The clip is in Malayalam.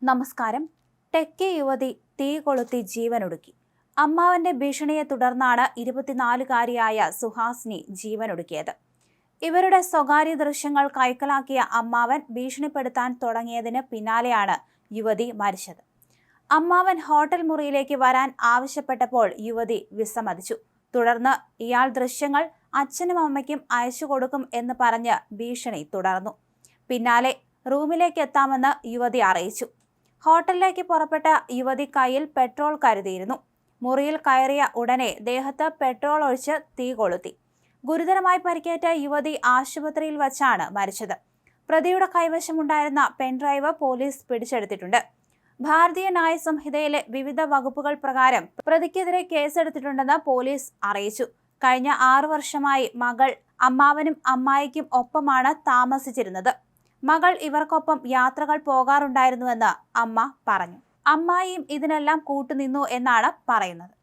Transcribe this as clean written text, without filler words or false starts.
നമസ്കാരം. ടെക്കി യുവതി തീ കൊളുത്തി ജീവനൊടുക്കി. അമ്മാവന്റെ ഭീഷണിയെ തുടർന്നാണ് 24-കാരിയായ സുഹാസിനി ജീവനൊടുക്കിയത്. ഇവരുടെ സ്വകാര്യ ദൃശ്യങ്ങൾ കൈക്കലാക്കിയ അമ്മാവൻ ഭീഷണിപ്പെടുത്താൻ തുടങ്ങിയതിന് പിന്നാലെയാണ് യുവതി മരിച്ചത്. അമ്മാവൻ ഹോട്ടൽ മുറിയിലേക്ക് വരാൻ ആവശ്യപ്പെട്ടപ്പോൾ യുവതി വിസമ്മതിച്ചു. തുടർന്ന് ഇയാൾ ദൃശ്യങ്ങൾ അച്ഛനും അമ്മയ്ക്കും അയച്ചു കൊടുക്കും എന്ന് പറഞ്ഞ് ഭീഷണി തുടർന്നു. പിന്നാലെ റൂമിലേക്ക് എത്താമെന്ന് യുവതി അറിയിച്ചു. ഹോട്ടലിലേക്ക് പുറപ്പെട്ട യുവതി കയ്യിൽ പെട്രോൾ കരുതിയിരുന്നു. മുറിയിൽ കയറിയ ഉടനെ ദേഹത്ത് പെട്രോൾ ഒഴിച്ച് തീ കൊളുത്തി. ഗുരുതരമായി പരിക്കേറ്റ യുവതി ആശുപത്രിയിൽ വച്ചാണ് മരിച്ചത്. പ്രതിയുടെ കൈവശമുണ്ടായിരുന്ന പെൻഡ്രൈവ് പോലീസ് പിടിച്ചെടുത്തിട്ടുണ്ട്. ഭാരതീയ ന്യായ സംഹിതയിലെ വിവിധ വകുപ്പുകൾ പ്രകാരം പ്രതിക്കെതിരെ കേസെടുത്തിട്ടുണ്ടെന്ന് പോലീസ് അറിയിച്ചു. കഴിഞ്ഞ 6 വർഷമായി മകൾ അമ്മാവനും അമ്മായിക്കും ഒപ്പമാണ് താമസിച്ചിരുന്നത്. മകൾ ഇവർക്കൊപ്പം യാത്രകൾ പോകാറുണ്ടായിരുന്നുവെന്ന് അമ്മ പറഞ്ഞു. അമ്മായിയും ഇതിനെല്ലാം കൂട്ടുനിന്നു എന്നാണ് പറയുന്നത്.